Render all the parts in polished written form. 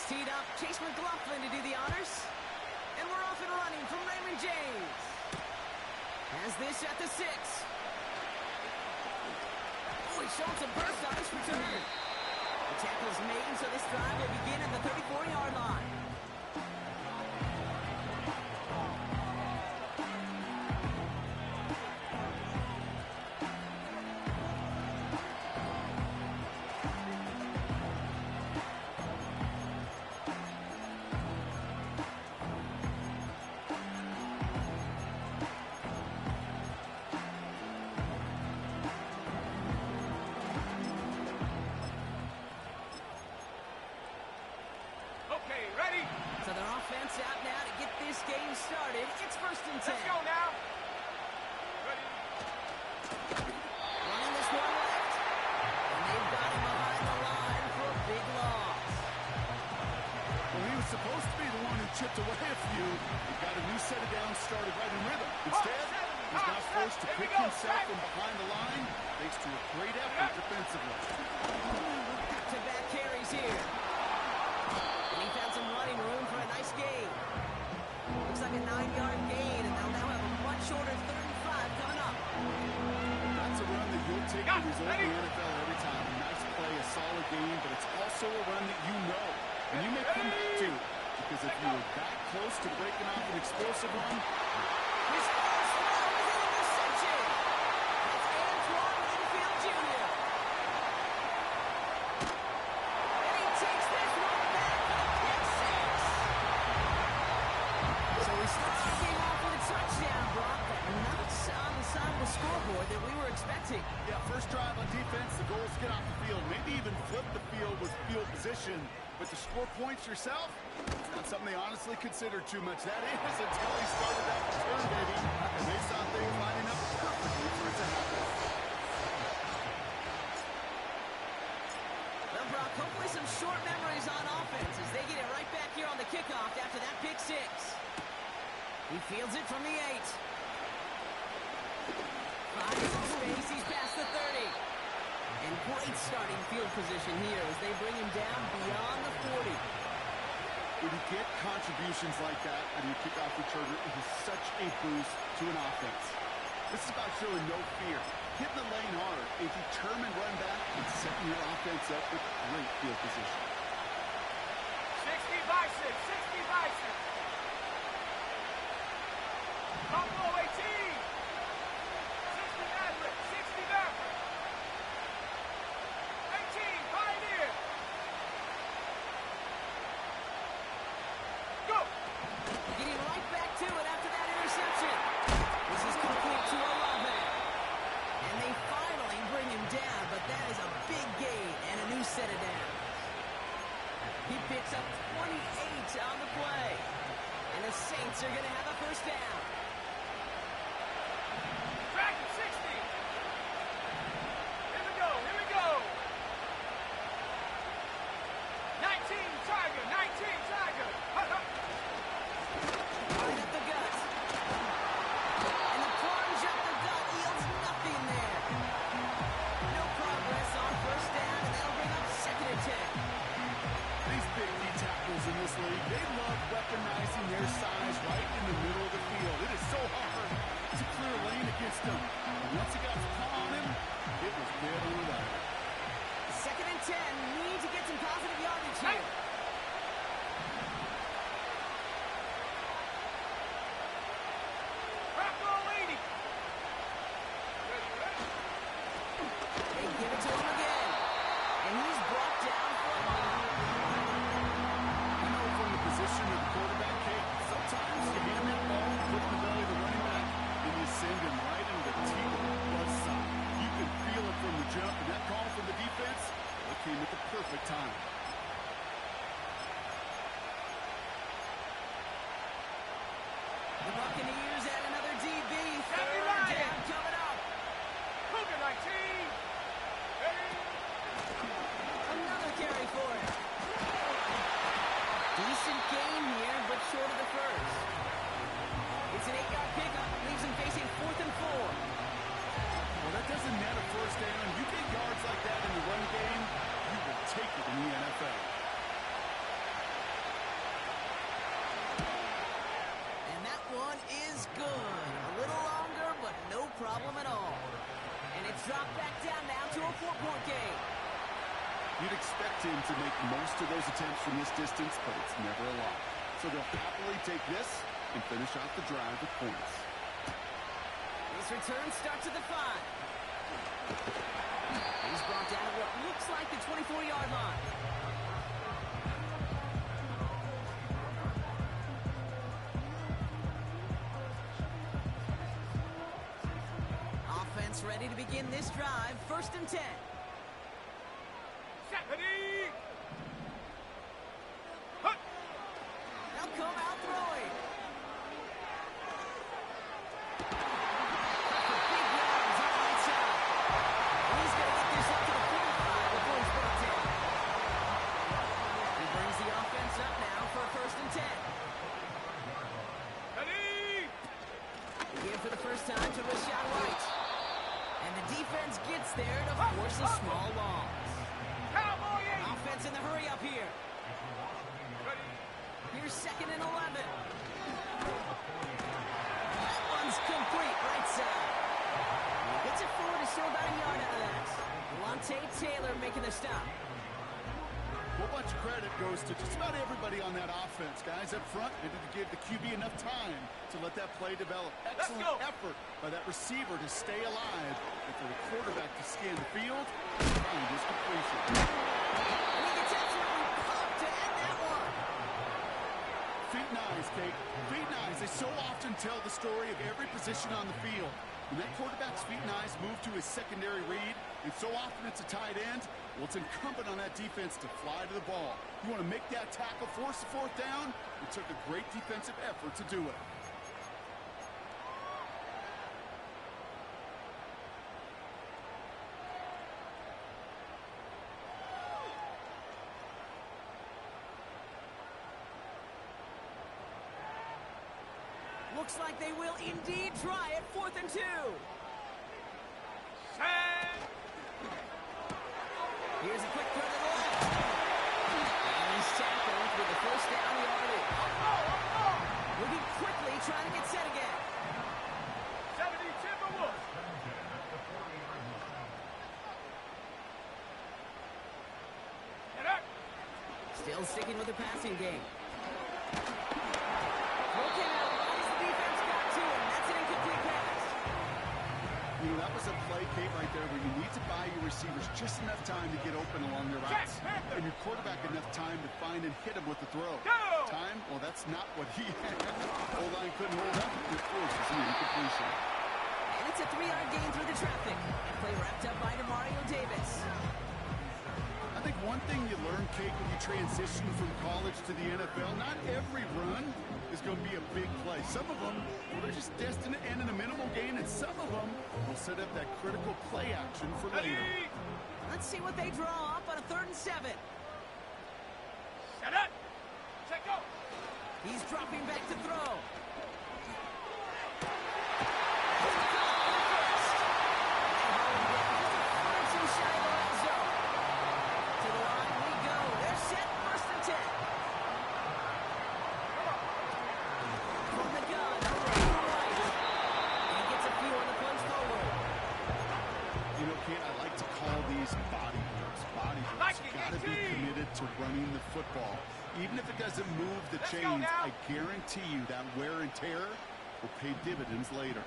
is teed up. Chase McLaughlin to do the honors. And we're off and running from Raymond James. Has this at the 6. Oh, he's showing some burst on this return. The tackle's made, so this drive will begin at the 34-yard line. So their offense out now to get this game started. It's 1st and 10. Let's go now. Ready. Running this one left. And they've got him behind the line for a big loss. Well, he was supposed to be the one who chipped away a few. He got a new set of downs started right in rhythm. Instead, he's now forced to pick himself from behind the line thanks to a great effort defensively. Back-to-back carries here. And he found some running room for a nice gain. Looks like a 9-yard gain, and they'll now have a much shorter 35 coming up. That's a run that you'll take the result in the NFL every time. A nice play, a solid game, but it's also a run that you know. And you may come back to, because if you were that close to breaking off an explosive run, his first run is an interception. That's Antoine Winfield Jr. And he takes this one back for the pick 6. So he starts the game off with a touchdown, Brock, but not on the side of the scoreboard that we were expecting. yeah, first drive on defense, the goal is get off the field. Maybe even flip the field with field position. But to score points yourself, it's not something they honestly considered too much. That is until he started that return, baby. And they saw things lining up perfectly for it to happen. Well, Brock, hopefully some short memories on offense as they get it right back here on the kickoff after that pick 6. He fields it from the 8. Finds some space, he's past the 30. And great starting field position here as they bring him down beyond the 40. When you get contributions like that on your kickoff returner, it is such a boost to an offense. This is about showing no fear, hitting the lane hard, a determined run back, and setting your offense up with great field position. 60 by 6. 60 by 6. Buffalo 18. 60 Maverick. 60 Maverick. 18 Pioneer. Go. Getting right back to it after that interception. This is complete to 11. And they finally bring him down, but that is a big gain and a new set of downs. He picks up 28 on the play. And the Saints are going to have a first down. Dragon 60. Here we go. Here we go. 19 Tiger. 19 Tiger. Right at the gut. And the plunge up the gut yields nothing there. No progress on first down, and that'll bring up 2nd and 10. These big D tackles in this league, they love weaponizing their size right in the middle of the field. It is so hard to clear a lane against them. And once he got his paw on him, it was dead on arrival. 2nd and 10. Need to get some positive yardage here. Rock roll 80. They give it to him again. And he's brought down for a loss. You know, from the position of the quarterback, Kate, sometimes you hand that ball, put the belly of the running back, and you send him right into the teeth of the plus side. You can feel it from the jump, and that call from the defense, it came at the perfect time. The Buccaneers add another DB. 3rd down coming up. Cougar 19. Ready. Another carry for it. Decent gain here, but short of the first. It's an 8-yard pickup. Leaves him facing 4th and 4. Well, that doesn't net a first down. You get yards like that in the run game, you will take it in the NFL. drop back down now to a 4-point game. You'd expect him to make most of those attempts from this distance, but it's never a lot. So they'll happily take this and finish off the drive with points. This return starts at the 5. He's brought down at what looks like the 24-yard line. Offense ready to begin this drive. 1st and 10. Ready. They'll come out throwing. Big yards on the right side. He's going to get this up to the 45 before he's brought down. He brings the offense up now for 1st and 10. Ready. Again for the first time to Rashad White. And the defense gets there to force a small loss. Cowboy 8. Offense in the hurry up here. Ready. Here's 2nd and 11. That one's complete, right side. Gets it forward to show about a yard out of that. Lante Taylor making the stop. Well, much credit goes to just about everybody on that offense. Guys up front needed to give the QB enough time to let that play develop. Excellent effort by that receiver to stay alive and for the quarterback to scan the field and find his completion. And he gets absolutely pumped to end that one. Feet and eyes, Kate. Feet and eyes. They so often tell the story of every position on the field. When that quarterback's feet and eyes move to his secondary read, and so often it's a tight end, well, it's incumbent on that defense to fly to the ball. You want to make that tackle, force the 4th down? It took a great defensive effort to do it. Looks like they will indeed try it. 4th and 2. Set. Here's a quick throw to the left. And he's tackled with the 1st down yardage. Moving quickly, trying to get set again. 70 Timberwolves. Get up. Still sticking with the passing game. Throw came out right as the defense got to him. That's an incomplete pass. You know, that was a play, Kate, right there where you need to buy your receivers just enough time to get open along their routes. And your quarterback enough time to find and hit him with the throw. Go! Time? Well, that's not what he had. O-line couldn't hold up. It forces an incompletion. And it's a 3-yard gain through the traffic. And play wrapped up by Demario Davis. I think one thing you learn, Kate, when you transition from college to the NFL, not every run is going to be a big play. Some of them, well, they're just destined to end in a minimal gain, and some of them will set up that critical play action for later. Let's see what they draw up on a 3rd and 7. Set up. Check go. He's dropping back to throw. To the line we go. They're set. 1st and 10. From the gun, right. And he gets a few on the punch forward. You know, Kate, I like to call these bodybuilders. Bodybuilders got to be committed to running the football. Even if it doesn't move the chains, I guarantee you that wear and tear will pay dividends later.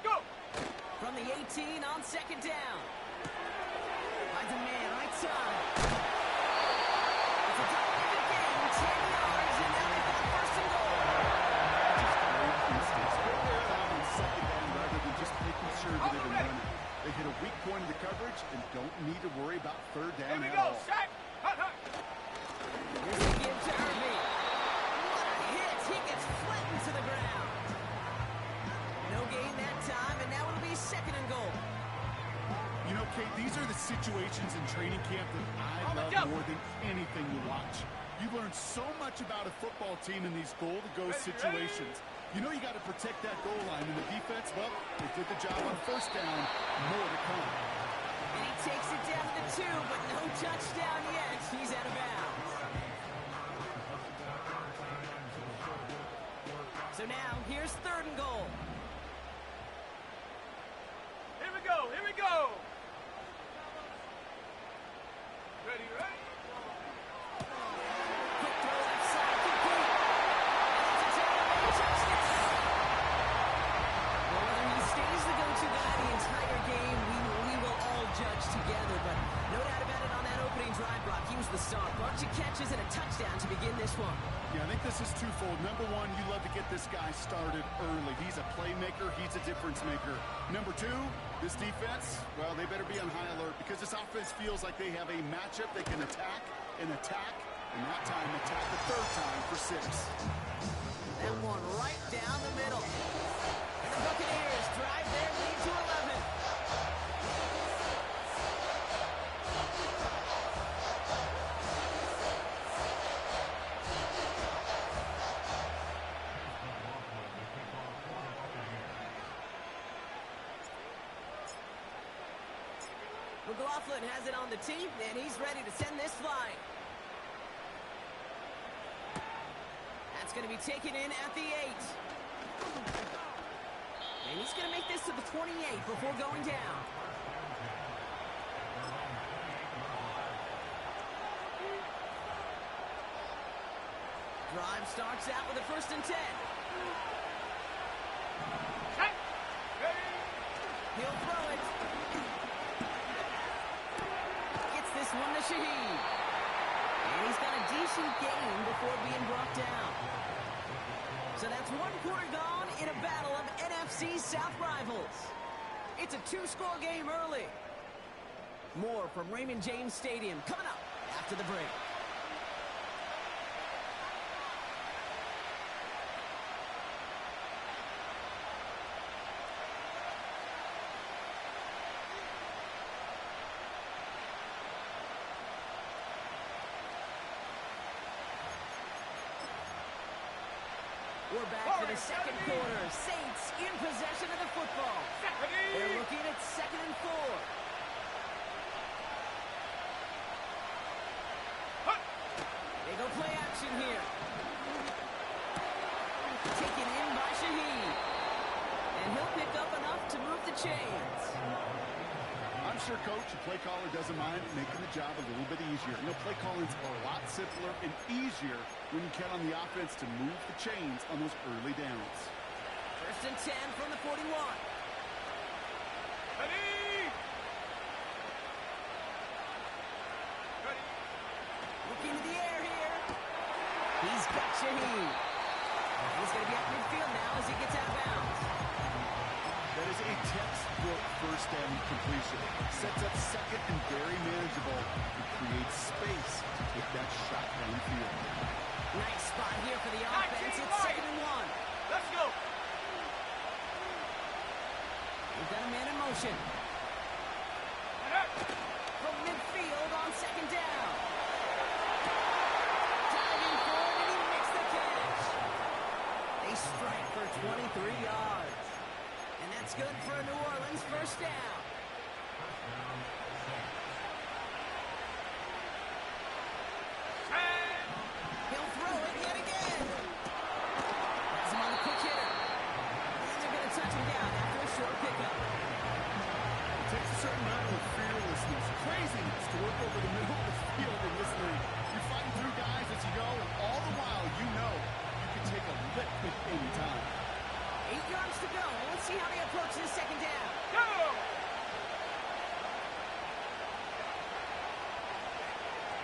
Go. From the 18 on 2nd down. Finds a man right side. It's a double-digit gain, 10 yards, and now they've got 1st and goal. Great instincts. Go there on 2nd down rather than just making sure that they've been running. They hit a weak point of the coverage and don't need to worry about 3rd down Here we at go. all. Sack. Hut, hut. Here's the give to Irby. What a hit. He gets flattened to the ground. No gain that time, and now it'll be 2nd and goal. You know, Kate, these are the situations in training camp that I love more than anything to watch. You learn so much about a football team in these goal-to-go situations. You know you got to protect that goal line, and the defense, well, they did the job on 1st down. More to come. And he takes it down to the 2, but no touchdown yet. He's out of bounds. So So now, here's 3rd and goal. Here we go. Here we go. Ready, ready? Quick throw left side, complete. And it's a takeaway touchdown. Well, whether he stays the go-to guy the entire game, we will all judge together. But no doubt about it, on that opening drive block, he was the star. Bunch of catches and a touchdown to begin this one. Yeah, I think this is twofold. Number one, you love to get this guy started early. He's a playmaker. He's a difference maker. Number two, this defense, well, they better be on high alert because this offense feels like they have a matchup they can attack, and that time attack the 3rd time for 6. That one right down the middle. And the Buccaneers drive their lead to 11. McLaughlin has it on the tee, and he's ready to send this flying. That's going to be taken in at the 8. And he's going to make this to the 28 before going down. Drive starts out with a 1st and 10. Set. Ready. He'll throw it. Gets this one to Shaheed. And he's got a decent gain before being brought down. So that's 1 quarter gone in a battle of NFC South rivals. It's a 2-score game early. More from Raymond James Stadium coming up after the break. We're back for the 2nd quarter. Saints in possession of the football. They're looking at 2nd and 4. They go play action here. Taken in by Shaheed. And he'll pick up enough to move the chains. I'm sure, Coach, the play caller doesn't mind making the job a little bit easier. You know, play calling's a lot simpler and easier when you count on the offense to move the chains on those early downs. 1st and 10 from the 41. Ready. Ready. Looking to the air here. He's got Shaheed. He's going to be up midfield now as he gets out of bounds. That is a textbook 1st down completion. Sets up 2nd and very manageable. It creates space to take that shot downfield. Nice spot here for the offense. It's 2nd and 1. Let's go. We've got a man in motion. From midfield on 2nd down. Diving forward, and he makes the catch. They strike for 23 yards. And that's good for a New Orleans 1st down. He'll throw it yet again. Has him on a quick hitter. And they're going to touch him down after a short pickup. It takes a certain amount of fearlessness, craziness to work over the middle of the field in this league. You're fighting through guys as you go, and all the while you know you can take a lick at any time. 8 yards to go. Let's see how they approach this 2nd down. Go.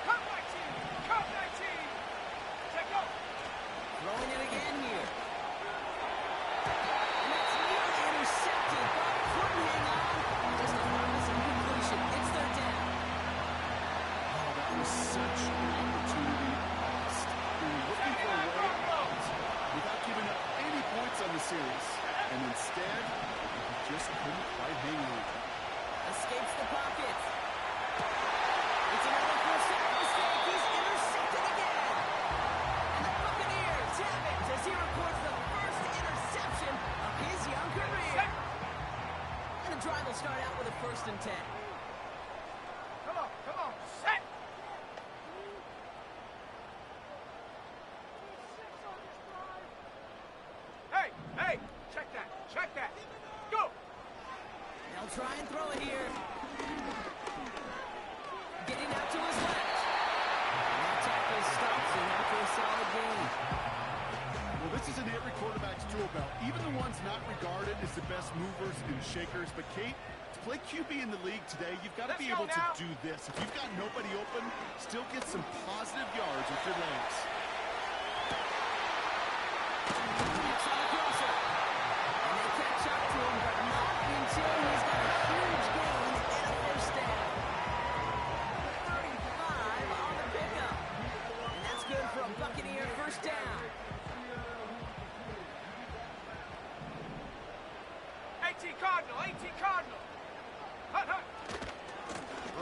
Come 19. Come 19. Check go. Throwing it again here. And that's nearly intercepted, but couldn't hang on. Just a harmless incompletion. It's 3rd down. Oh, that was such an opportunity lost. They were looking for a way out without giving up any points on the series. And instead, he just couldn't quite hang on. Escapes the pocket. It's another 1st down mistake. He's intercepted again. And the Buccaneers have it as he records the 1st interception of his young career. And the drive will start out with a 1st and 10. Come on. Come on. Set. try and throw it here. Getting out to his left. And that tackle stops him after a solid gain. Well, this is in every quarterback's tool belt. Even the ones not regarded as the best movers and shakers. But, Kate, to play QB in the league today, you've got to be able to do this. If you've got nobody open, still get some positive yards with your legs. That's on the crosser. And they catch up to him, but not until he's got a huge gain and a first down. 35 on the pickup. And that's good for a Buccaneer first down. 18 Cardinal, 18 Cardinal. Hut, hut.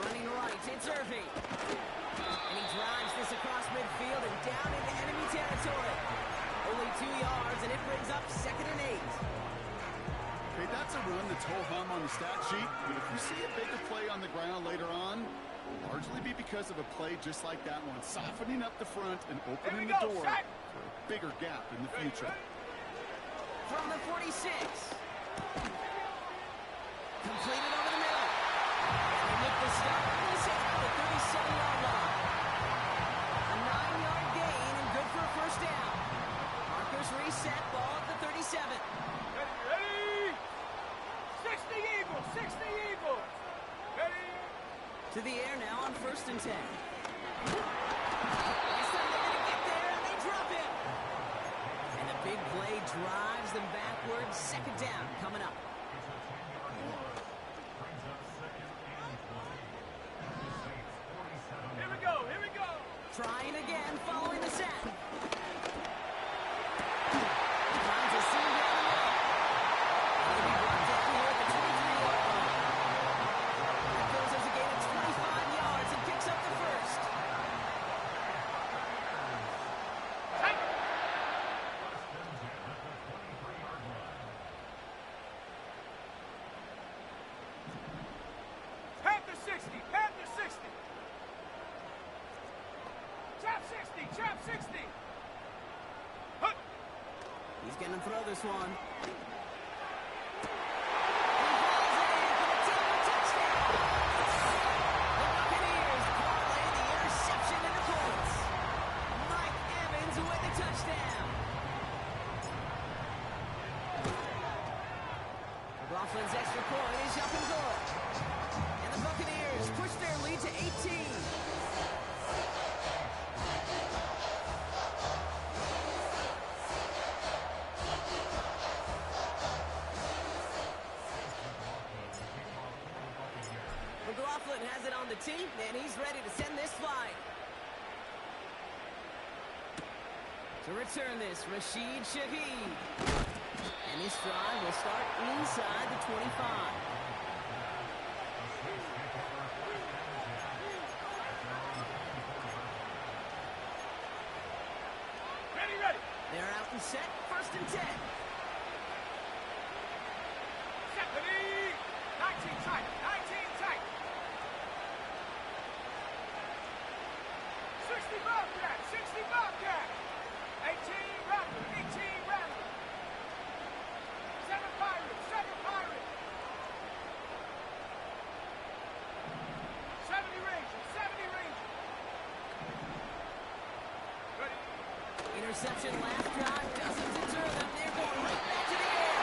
Running right, it's Irving. And he drives this across midfield and down into enemy territory. Only 2 yards, and it brings up 2nd and 8. Okay, that's a run that's ho-hum on the stat sheet, but if you see a bigger play on the ground later on, it'll largely be because of a play just like that one, softening up the front and opening the door for a bigger gap in the future. From the 46. Completed over the middle. And they make the stop. He's hit at the 37-yard line. A 9-yard gain and good for a first down. Markers reset, ball at the 37. Ready, ready. 60 Eagles, 60 Eagles. Ready. To the air now on 1st and 10. This time they're going to get there, and they drop him. And a big play drives them backwards. 2nd down coming up. Here we go, here we go. Trying again, following the sack. Finds a seam down the middle. He'll be brought down here at the 23-yard line. That goes as a gain of 25 yards and picks up the first. Take it. Panther 60, Panther 60. Chop 60, chop 60. Hut. He's going to throw this one. The Buccaneers parlay the interception into points. Mike Evans with the touchdown. McLaughlin's extra point is up and good. And the Buccaneers push their lead to 18. McLaughlin has it on the tee, and he's ready to send this flying. To return this, Rashid Shaheed. And this drive will start inside the 25. Ready, ready. They're out and set, 1st and 10. Set, ready. 19 tight, 19 tight. 60 Bobcat, 60 Bobcat. 18 Rattler, 18 Rattler. 7 Pirates, 7 Pirates. 70 Rangers, 70 Rangers. Ready. Interception last drive doesn't deter them. They're going right back to the air.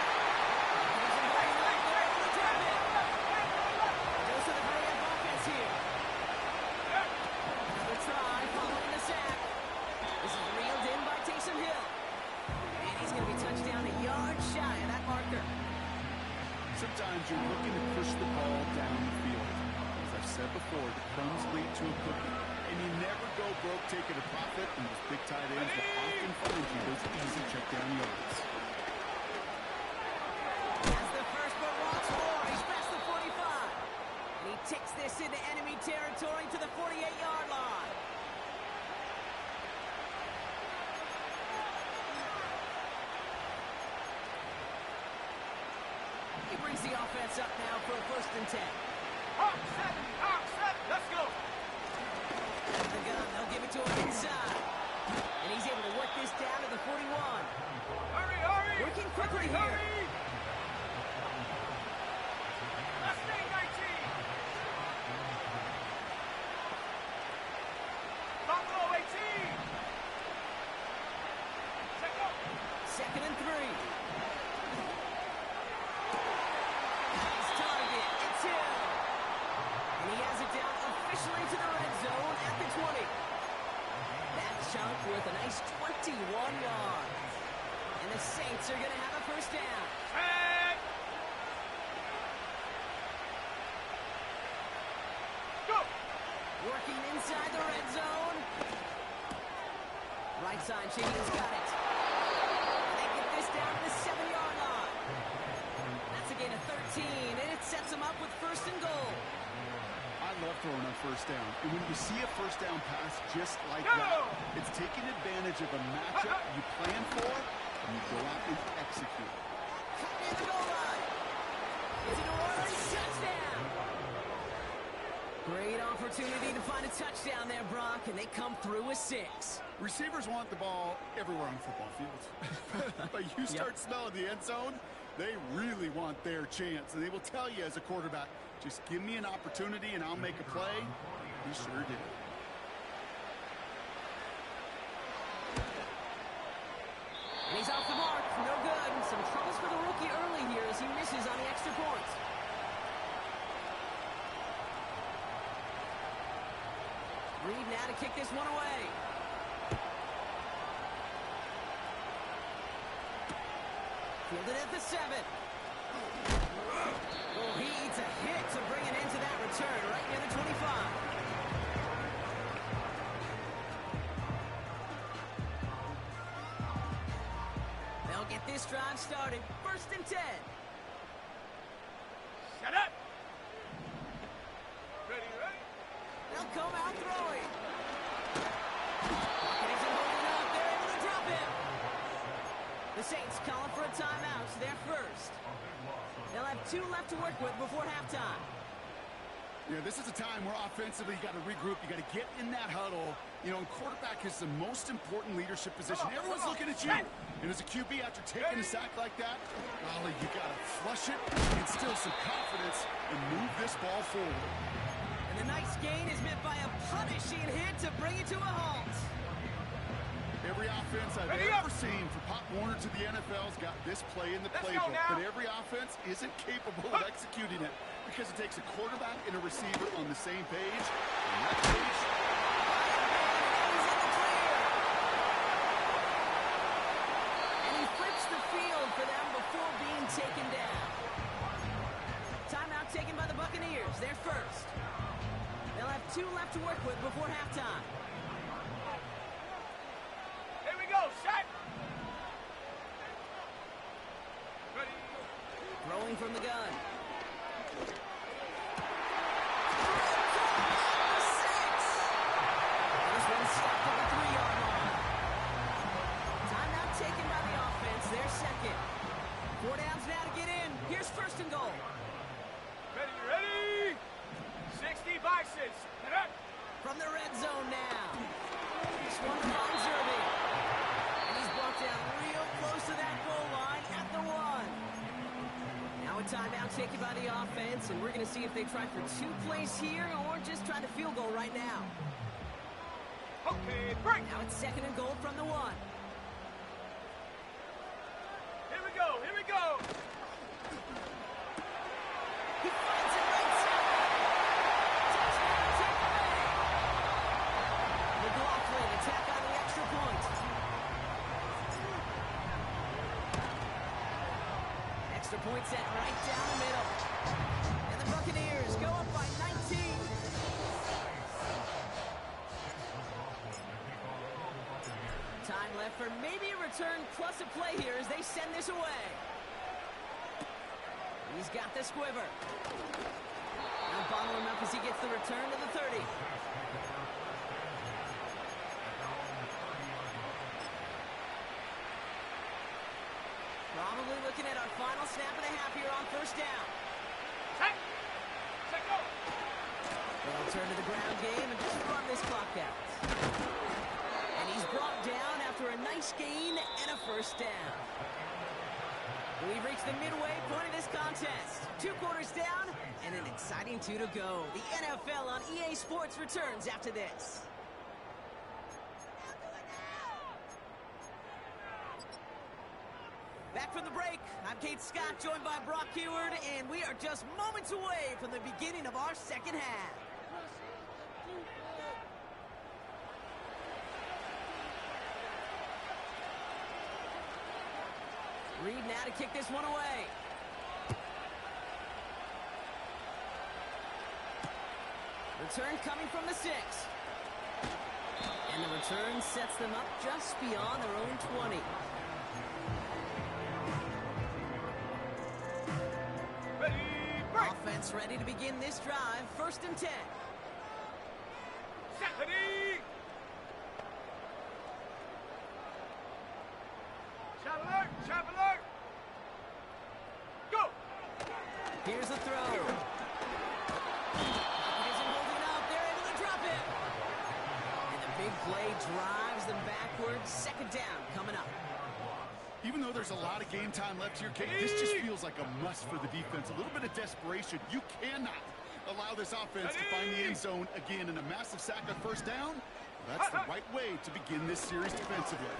There's a right, to drop it. Goes to the hurry-up offense here. Another try following the sack. This is reeled in by Taysom Hill. And he's going to be touched down a yard shy of that marker. Sometimes you're looking to push the ball down the field. As I've said before, the crumbs lead to a cookie. And you never go broke taking a profit, and those big tight ends will often find you those easy check down yards. That's the first but walks more. He's past the 45. And he takes this into enemy territory to the 48-yard line. He brings the offense up now for a 1st and 10. Hawk 7, let's go. The gun, they'll give it to him inside. And he's able to work this down to the 41. Hurry, hurry. Working quickly here. Hurry. Let's go. worth a nice 21 yards. And the Saints are going to have a first down. Set. Go. Working inside the red zone. Right side, Shane's got it. And they get this down to the 7-yard line. That's a gain of 13, and it sets them up with first and goal. I love throwing on first down. And when you see a first down pass just like that, it's taking advantage of a matchup you plan for, and you go out and execute. Near the goal line. It's a New Orleans touchdown. Great opportunity to find a touchdown there, Brock, and they come through with 6. Receivers want the ball everywhere on football fields. But you start smelling the end zone, they really want their chance. And they will tell you as a quarterback, just give me an opportunity and I'll make a play. He sure did. And he's off the mark. No good. Some troubles for the rookie early here as he misses on the extra point. Reed now to kick this one away. Fielded at the 7. Oh, he eats a hit to bring it into that return right near the 25. They'll get this drive started. First and 10. Set up. Ready, ready. They'll come out throwing. And he's holding up. They're able to drop him. The Saints calling for a timeout. They're first. They'll have 2 left to work with before halftime. Yeah, this is a time where offensively you got to regroup. You got to get in that huddle. You know, and quarterback is the most important leadership position. Everyone's looking at you. And as a QB, after taking a sack like that, golly, you got to flush it, instill some confidence, and move this ball forward. And the nice gain is met by a punishing hit to bring it to a halt. Every offense I've ever seen from Pop Warner to the NFL's got this play in the playbook, but every offense isn't capable of executing it because it takes a quarterback and a receiver on the same page. And that page... And he flips the field for them before being taken down. Timeout taken by the Buccaneers. They're first. They'll have 2 left to work with before halftime. Here we go, set. Ready. Throwing from the gun. This one's stopped at the 3-yard line. Timeout taken by the offense. Their second. 4 downs now to get in. Here's first and goal. Ready, ready. 60 Bisons. Set up. From the red zone now. This one to Von Zerby. And he's brought down real close to that goal line at the 1. Now a timeout taken by the offense, and we're going to see if they try for 2 plays here or just try to field goal right now. Okay, break. Now it's second and goal from the 1. Here we go, here we go. He finds it right side. Touchdown, take away. McLaughlin attack on the extra point. Extra point set right down the middle. And the Buccaneers go up by 19. Time left for maybe a return plus a play here as they send this away. He's got the squiver. Now bottle him up as he gets the return to the 30. Probably looking at our final snap and a half here on first down. Set. Set, go. They'll turn to the ground game and just run this clock out. And he's brought down after a nice gain and a first down. We've reached the midway point of this contest. 2 quarters down and an exciting 2 to go. The NFL on EA Sports returns after this. Back from the break, I'm Kate Scott, joined by Brock Heward, and we are just moments away from the beginning of our second half. got to kick this one away. Return coming from the 6. And the return sets them up just beyond their own 20. Ready, break. Offense ready to begin this drive. 1st and 10. Set. Ready. Shot alert, shot alert. Go. Here's the throw. Isn't holding up. They're able to drop it. And the big play drives them backwards. 2nd down coming up. Even though there's a lot of game time left here, Kate, this just feels like a must for the defense. A little bit of desperation. You cannot allow this offense to find the end zone again in a massive sack on 1st down. That's the right way to begin this series defensively.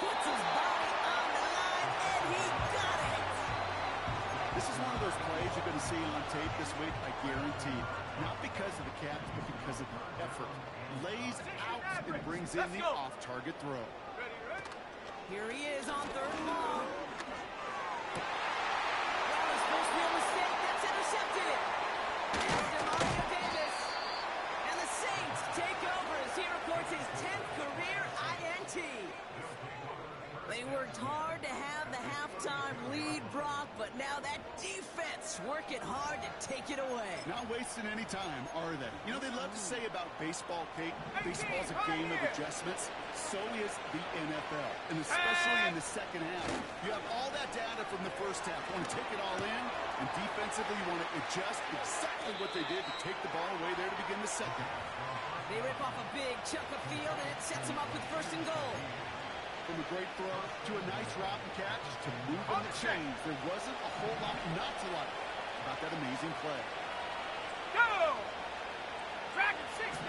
Puts his body on the line, and he got it. This is one of those plays you're going to see on tape this week, I guarantee. Not because of the catch, but because of the effort. Lays out and brings in the off-target throw. Ready, ready. Here he is on 3rd and long. That was supposed to be a mistake. That's intercepted. It's Demario Davis. And the Saints take over as he records his 10th career INT. They worked hard to have the halftime lead, Brock, but now that defense working hard to take it away. Not wasting any time, are they? You know, they love to say about baseball, Kate, baseball's a game of adjustments. So is the NFL, and especially in the 2nd half. You have all that data from the 1st half. You want to take it all in, and defensively you want to adjust exactly what they did to take the ball away there to begin the 2nd. They rip off a big chunk of field, and it sets them up with 1st and goal. From a great throw to a nice route and catch to moving the chains. There wasn't a whole lot not to like about that amazing play. Go. Dragon 60.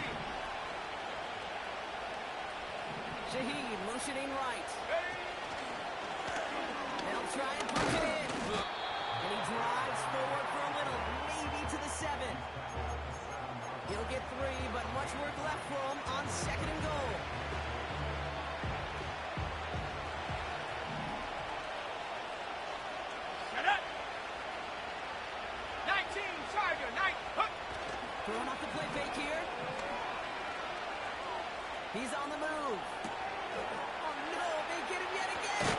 Shaheed motioning right. Ready. They'll try and punch it in. And he drives forward for a little, maybe to the 7. He'll get 3, but much work left for him on 2nd and goal. Set up. 19, Tiger, 9, hook. Throwing off the play fake here. He's on the move. Oh, no, they get him yet again.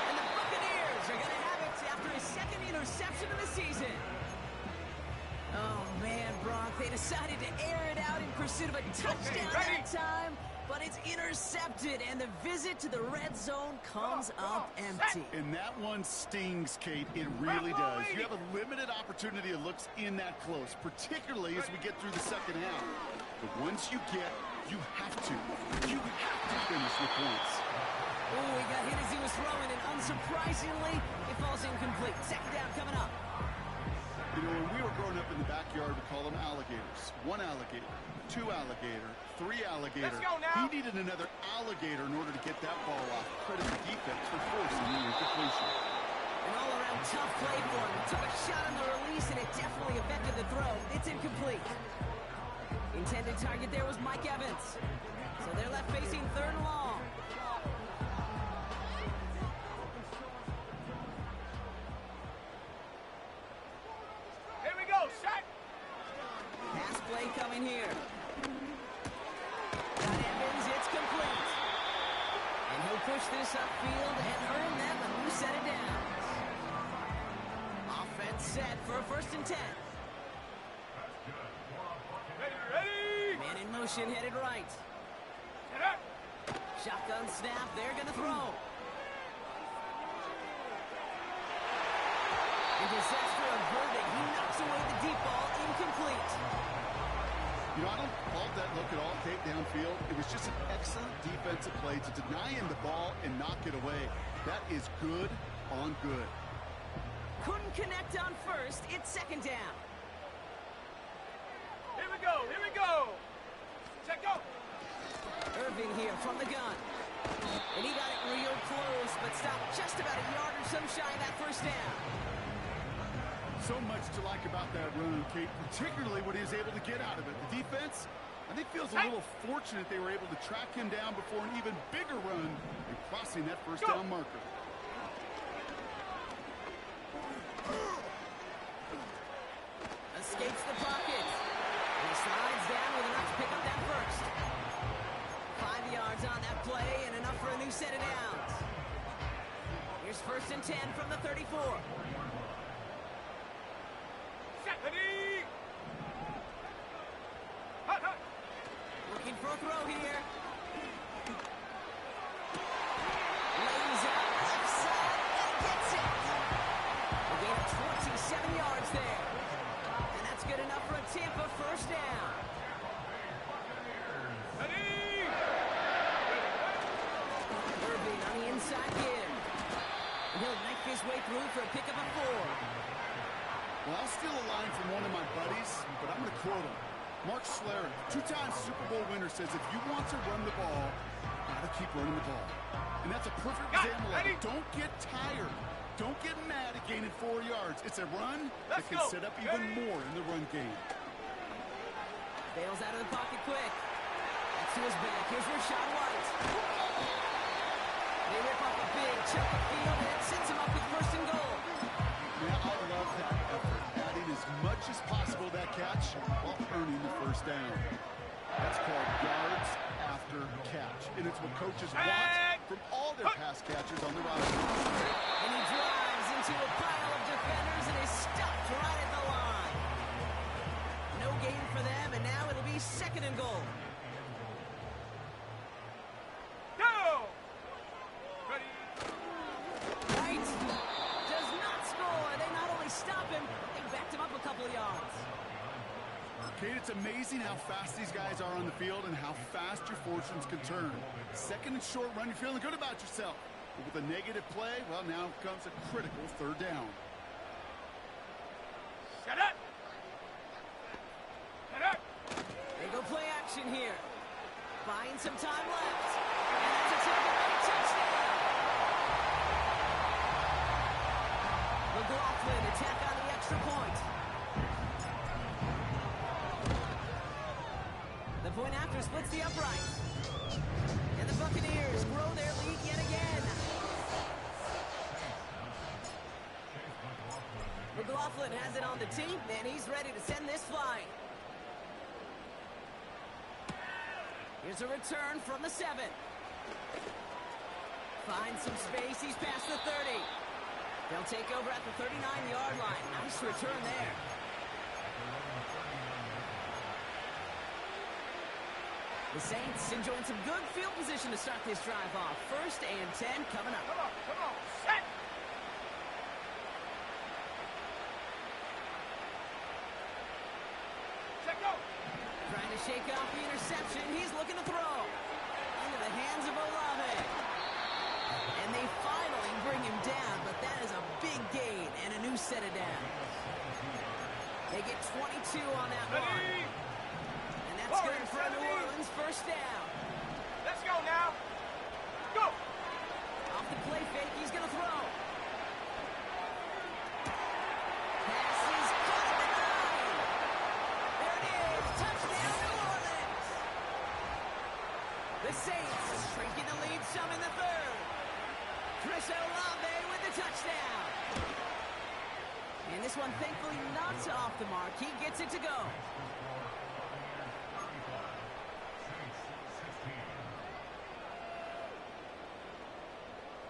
And the Buccaneers are going to have it after his 2nd interception of the season. Oh, man, Brock, they decided to air it out in pursuit of a touchdown that time, but it's intercepted, and the visit to the red zone comes up empty. And that one stings, Kate. It really does. You have a limited opportunity to look in that close, particularly as we get through the 2nd half. But once you get, you have to finish with points. Oh, he got hit as he was throwing, and unsurprisingly, it falls incomplete. 2nd down coming up. You know, when we were growing up in the backyard, we call them alligators. 1 alligator, 2 alligator, 3 alligator. Let's go now. He needed another alligator in order to get that ball off. Credit the defense for forcing the incompletion. An all-around tough play for him. He took a shot on the release, and it definitely affected the throw. It's incomplete. Intended target there was Mike Evans. So they're left facing 3rd and long. Here we go, set. Pass play coming here. Got Evans, it's complete. And he'll push this upfield and earn them a new set of downs. Offense set for a 1st and 10. Ready, ready. Man in motion, headed right. Set up. Shotgun snap, they're going to throw. And disaster averted. He knocks away the deep ball, incomplete. You know, I don't fault that look at all, Kate, downfield. It was just an excellent defensive play to deny him the ball and knock it away. That is good on good. Couldn't connect on 1st. It's 2nd down. Here we go, here we go. Set, go. Irving here from the gun. And he got it real close, but stopped just about a yard or so shy of that 1st down. So much to like about that run, Kate, particularly what he was able to get out of it. The defense, I think feels a little fortunate they were able to track him down before an even bigger run and crossing that first down marker. Escapes the pocket. He slides down with enough to pick up that first. 5 yards on that play and enough for a new set of downs. Here's 1st and 10 from the 34. Looking for a throw here. Lays out left side and gets it. A gain of 27 yards there. And that's good enough for a Tampa first down. Irving on the inside give. And he'll knife his way through for a pickup of 4. Well, I'll steal a line from one of my buddies, but I'm going to quote him. Mark Schlereth, 2-time Super Bowl winner, says if you want to run the ball, you got to keep running the ball. And that's a perfect example of it. Don't get tired. Don't get mad at gaining 4 yards. It's a run that can set up even more in the run game. Bails out of the pocket quick. That's to his back. Here's Rashad White. They rip off a big chunk of field, and it sends him up with 1st and goal. Yeah, I love that effort. Adding as much as possible to that catch while earning the first down. That's called yards after catch. And it's what coaches want from all their pass catchers on the roster. And he drives into a pile of defenders and is stopped right at the line. No gain for them, and now it'll be 2nd and goal. White does not score. They not only stop him, they backed him up a couple of yards. Kate, it's amazing how fast these guys are on the field and how fast your fortunes can turn. 2nd and short run, you're feeling good about yourself. But with a negative play, well, now comes a critical 3rd down. Shut up! Shut up! They go play action here. Buying some time left. And that's a takeaway touchdown. McLaughlin attack on the extra point. The point after splits the upright. And the Buccaneers grow their lead yet again. McLaughlin has it on the tee, and he's ready to send this flying. Here's a return from the 7. Finds some space. He's past the 30. They'll take over at the 39-yard line. Nice return there. The Saints enjoying some good field position to start this drive off. 1st and 10 coming up. Come on, set! Check go! Trying to shake off the interception. He's looking to throw. Into the hands of Olave. And they finally bring him down, but that is a big gain and a new set of downs. They get 22 on that one. And that's good for a New Orleans first down. Let's go now! Go! Off the play fake, he's going to throw. Pass is caught at the 9. There it is. Touchdown, New Orleans. The Saints shrinking the lead some in the 3rd. Chris Olave with the touchdown. And this one, thankfully, not off the mark. He gets it to go.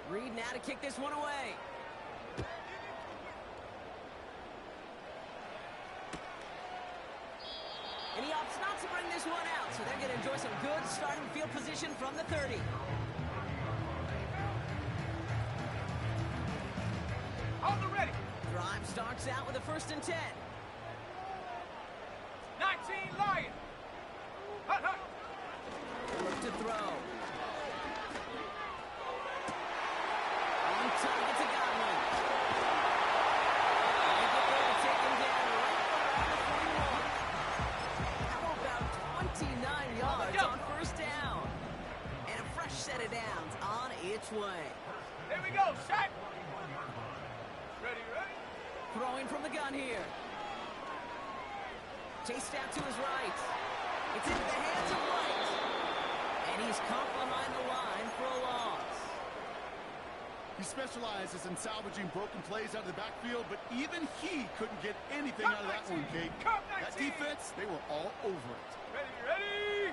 Reed now to kick this one away. And he opts not to bring this one out, so they're going to enjoy some good starting field position from the 30. On the ready! Drive starts out with a 1st and 10. 19 Lion! Hut, hut! Look to throw. On target to Gotw. They get there to take him down right around the 41. How about 29 yards on 1st down? And a fresh set of downs on its way. Here we go, set! Ready, ready? Throwing from the gun here. Chased out to his right. It's into the hands of White. And he's caught behind the line for a loss. He specializes in salvaging broken plays out of the backfield, but even he couldn't get anything out of that one, Kate. That defense, they were all over it. Ready.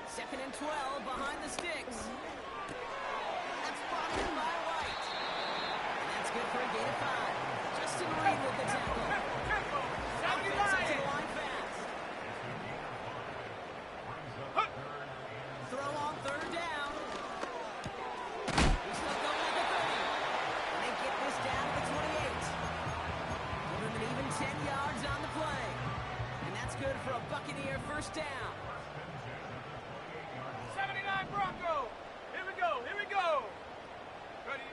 Second and 12 behind the sticks. That's brought in by White. And that's good for a gain of 5. Justin Reed with the tackle. Offense up to the line fast. Throw on third down. He's still going at the 30. And they get this down to the 28. Give him an even 10 yards on the play. And that's good for a Buccaneer first down. 79 Bronco. Here we go. Ready.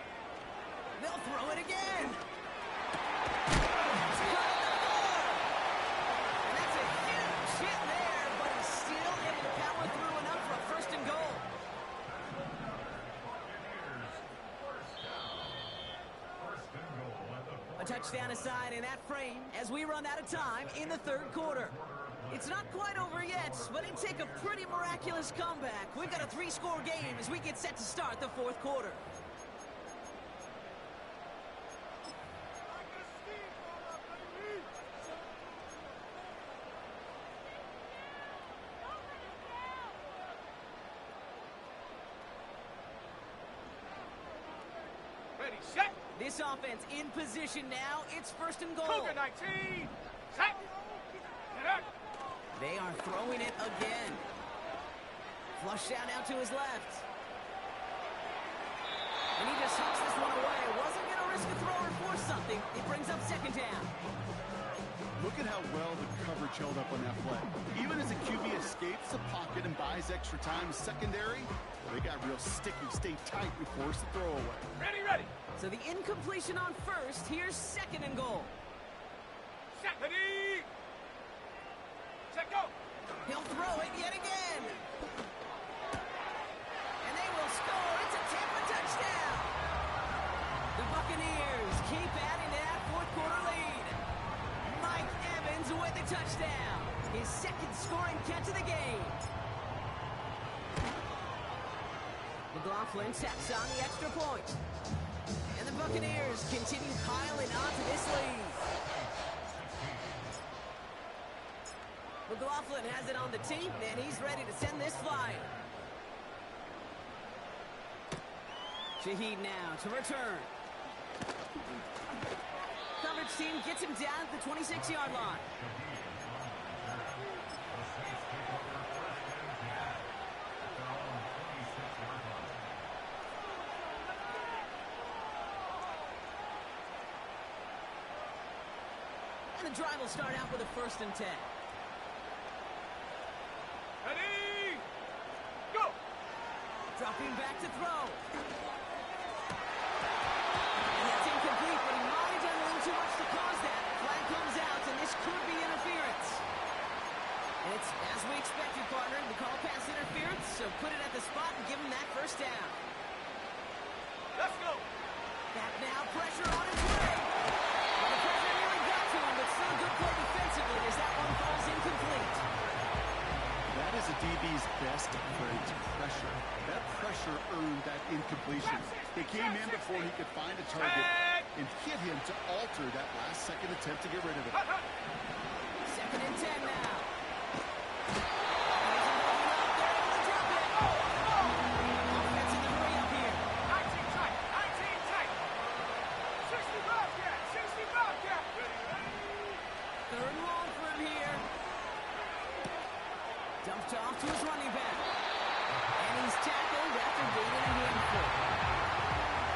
They'll throw it again. It's cut at the 4. And that's a huge hit there, but he's still able to power through enough for a first and goal. A touchdown aside in that frame as we run out of time in the third quarter. It's not quite over yet, but it'd take a pretty miraculous comeback. We've got a 3-score game as we get set to start the fourth quarter. Ready, set. This offense in position now. It's first and goal. Cougar 19. Set. Get up. They are throwing it again. Flush down out to his left. And he just hucks this one away. Wasn't going to risk a throw or force something. It brings up second down. Look at how well the coverage held up on that play. Even as the QB escapes the pocket and buys extra time secondary, they got real sticky. Stay tight and force the throw away. Ready. So the incompletion on first. Here's second and goal. Set. Ready. Set, go. He'll throw it yet again. And they will score. It's a Tampa touchdown. The Buccaneers keep adding to that fourth quarter lead. Mike Evans with the touchdown. His second scoring catch of the game. McLaughlin taps on the extra point. And the Buccaneers continue piling onto this lead. McLaughlin has it on the tee, and he's ready to send this flying. Shaheed now to return. Coverage team gets him down at the 26-yard line. And the drive will start out with a first and 10. Ready. Go. Dropping back to throw. And that's incomplete, but he might have done a little too much to cause that. Flag comes out, and this could be interference. And it's as we expected, partner. The call pass interference, so put it at the spot and give him that first down. Let's go. Back now, pressure on his way. Well, the pressure nearly got to him, but still a good play defensively as that one falls incomplete. That is a DB's best trait, pressure. That pressure earned that incompletion. It came in before he could find a target and hit him to alter that last-second attempt to get rid of it. Second and 10 now. Offense in the hurry up here. 19 tight. 60 Bobcat. Third and long for him here. Dumped off to his running back. And he's tackled after gaining a handful.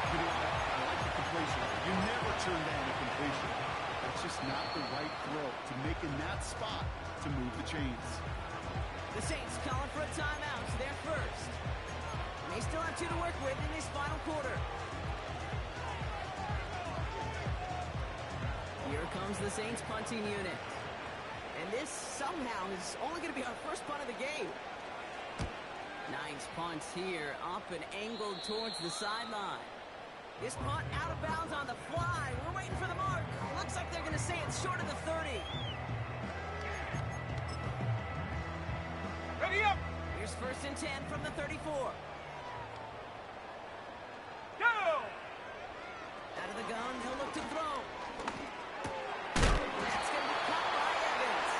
You know, I like the completion. You never turn down a completion. That's just not the right throw to make in that spot to move the chains. The Saints calling for a timeout. They're first. And they still have 2 to work with in this final quarter. Here comes the Saints punting unit. And this somehow is only going to be our first punt of the game. Nice punts here, up and angled towards the sideline. This punt out of bounds on the fly. We're waiting for the mark. Looks like they're going to say it's short of the 30. Ready up. Here's 1st and 10 from the 34. Go. Out of the gun, he'll look to throw. That's going to be caught by Evans.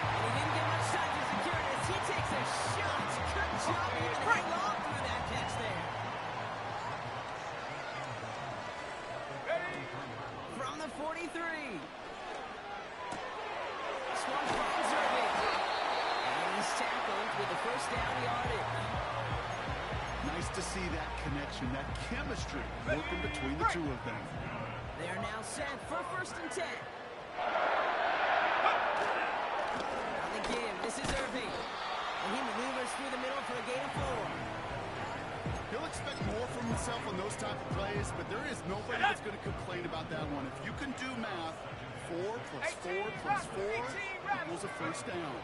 And he didn't get much time to secure it as he takes a shot. Good job even hang on through that catch there. Ready. From the 43. This one finds Irving. And he's tackled with the 1st down yardage. Nice to see that connection, that chemistry working between the two of them. They're now set for 1st and 10. On the give, this is Irving. And he maneuvers through the middle for a gain of 4. He'll expect more from himself on those type of plays, but there is nobody that's going to complain about that one. If you can do math, 4 plus 4 plus 4 equals a 1st down.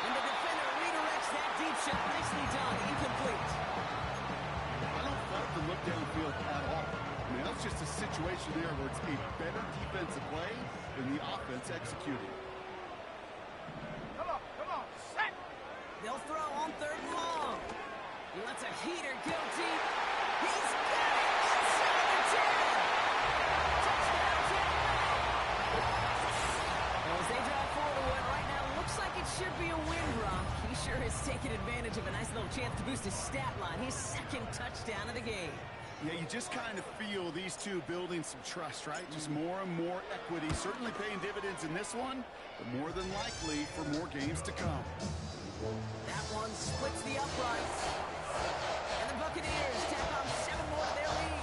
And the defender redirects that deep shot. Nicely done. Incomplete. I don't fault the look downfield at all. I mean, that's just a situation there where it's a better defensive play than the offense executing. Come on, set. They'll throw on 3rd and long. He lets a heater go deep. He's got it inside the 10. Touchdown, Tampa Bay. As they drive forward right now, looks like it should be a win, Brock. He sure has taken advantage of a nice little chance to boost his stat line. His 2nd touchdown of the game. Yeah, you just kind of feel these two building some trust, right? Just more and more equity. Certainly paying dividends in this one, but more than likely for more games to come. That one splits the uprights. And the Buccaneers tack on 7 more to their lead.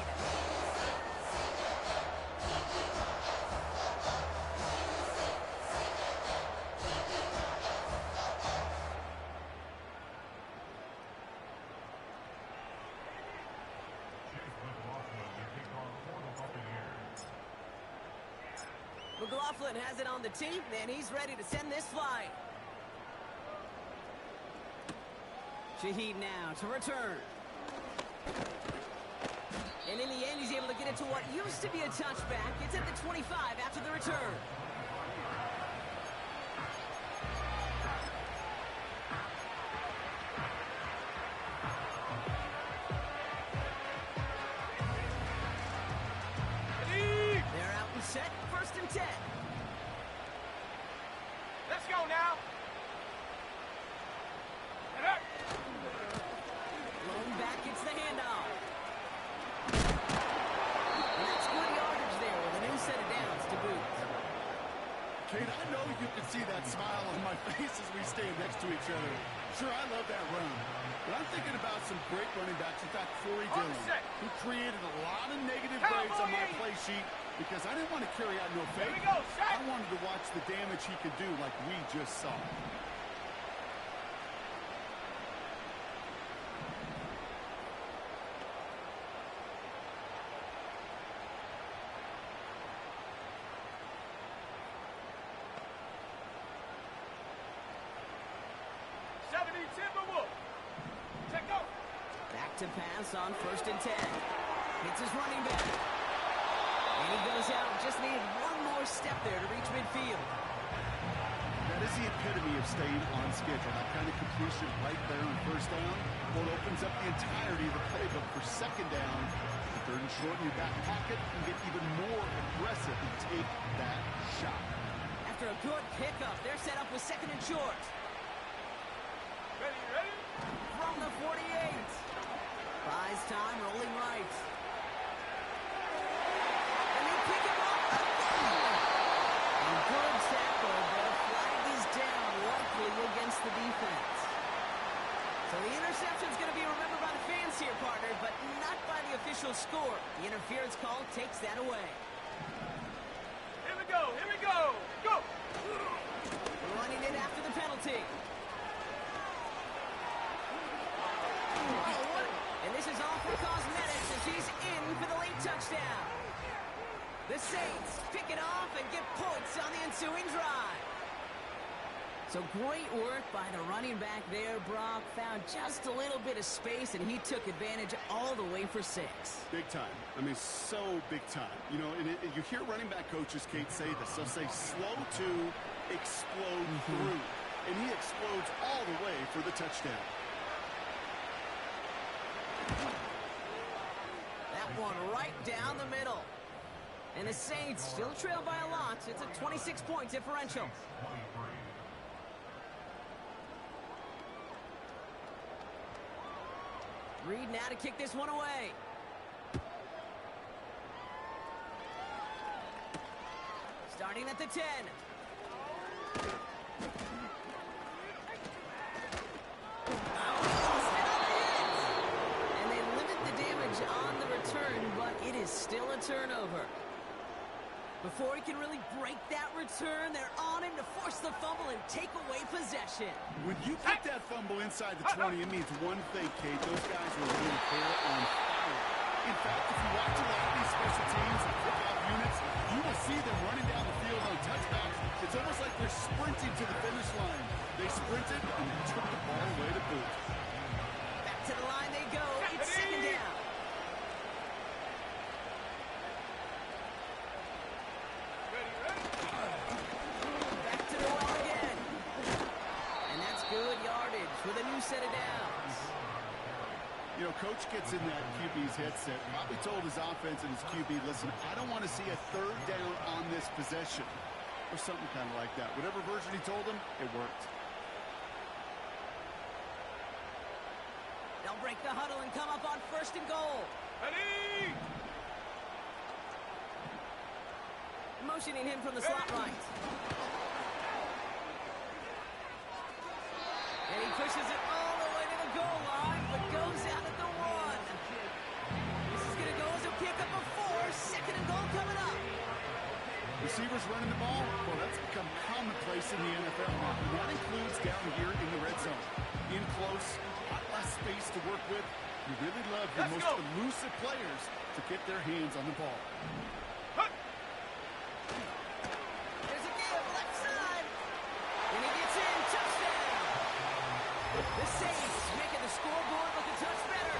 McLaughlin has it on the tee, and he's ready to send this flying. Shaheed now to return. And in the end, he's able to get it to what used to be a touchback. It's at the 25 after the return. They're out and set, 1st and 10. Let's go now. And up. Blown back, it's the handoff. And that's good yardage there with a new set of downs to boot. Kate, I know you can see that smile on my face as we stand next to each other. Sure, I love that run. But I'm thinking about some great running backs. In fact, Corey Dillon, who created a lot of negative grades on my play sheet because I didn't want to carry out no fake. Here we go, set. I wanted to watch the damage he could do like we just saw. Back to pass on 1st and 10. Hits his running back. And he goes out. Just needed one more step there to reach midfield. That is the epitome of staying on schedule. That kind of completion right there on 1st down. Well, it opens up the entirety of the playbook for 2nd down. 3rd and short in your back pocket. You can get even more aggressive and take that shot. After a good pickup, they're set up with 2nd and short. Ready? From the 48. Buys time, rolling right. And they pick him up again. And good tackle, but a flag is down, likely against the defense. So the interception's going to be remembered by the fans here, partner, but not by the official score. The interference call takes that away. Here we go. Go! Running it after the penalty. And this is all for cosmetics as he's in for the late touchdown. The Saints pick it off and get points on the ensuing drive. So great work by the running back there, Brock. Found just a little bit of space, and he took advantage all the way for 6. Big time. I mean, so big time. You know, and you hear running back coaches, Kate, say this. They'll say slow to explode through. And he explodes all the way for the touchdown. That one right down the middle. And the Saints still trail by a lot. It's a 26-point differential. Reed now to kick this one away. Starting at the 10. And they limit the damage on the return, but it is still a turnover. Before he can really break that return, they're on him to force the fumble and take away possession. When you put that fumble inside the 20, it means one thing, Kate. Those guys are really clear on fire. In fact, if you watch a lot of these special teams and kickoff units, you will see them running down the field on touchbacks. It's almost like they're sprinting to the finish line. They sprinted and they took the ball away to boot. Back to the line they go. It's second down. Back to the well again. And that's good yardage with a new set of downs. You know, Coach gets in that QB's headset, probably told his offense and his QB, listen, I don't want to see a third down on this possession. Or something kind of like that. Whatever version he told him, it worked. They'll break the huddle and come up on 1st and goal. Ready! Motioning him from the slot right. And he pushes it all the way to the goal line, but goes out at the 1. This is going to go as a pickup of 4. 2nd and goal coming up. Receivers running the ball, well, that's become commonplace in the NFL now. And that includes down here in the red zone. In close, a lot less space to work with. You really love your most elusive players to get their hands on the ball. There's a give, left side. And he gets in, touchdown. The Saints making the scoreboard look a touch better.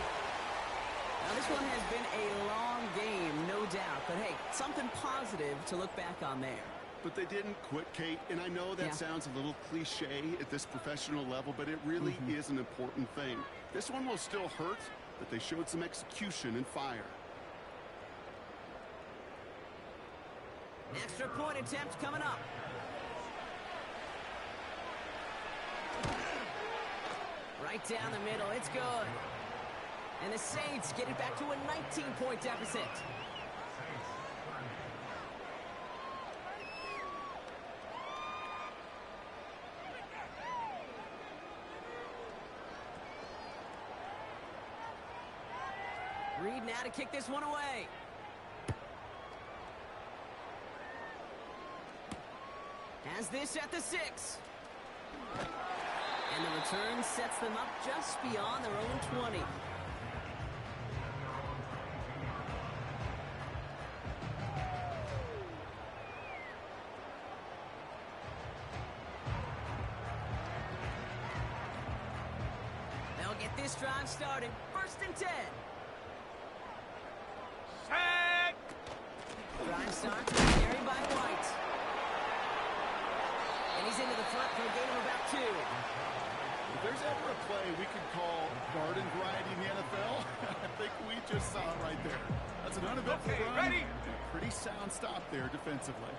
Now, this one has been a long game, no doubt. But, hey, something positive to look back on there. But they didn't quit, Kate, and I know that sounds a little cliche at this professional level, but it really is an important thing. This one will still hurt, but they showed some execution and fire. Extra point attempt coming up. Right down the middle, it's good. And the Saints get it back to a 19-point deficit. Reed now to kick this one away. Has this at the 6. And the return sets them up just beyond their own 20. They'll get this drive started. 1st and 10. Set! Drive starts, carried by White. And he's into the front for a gain of about 2. If there's ever a play we could call garden variety in the NFL, I think we just saw it right there. That's an uneventful run. Ready? And a pretty sound stop there defensively.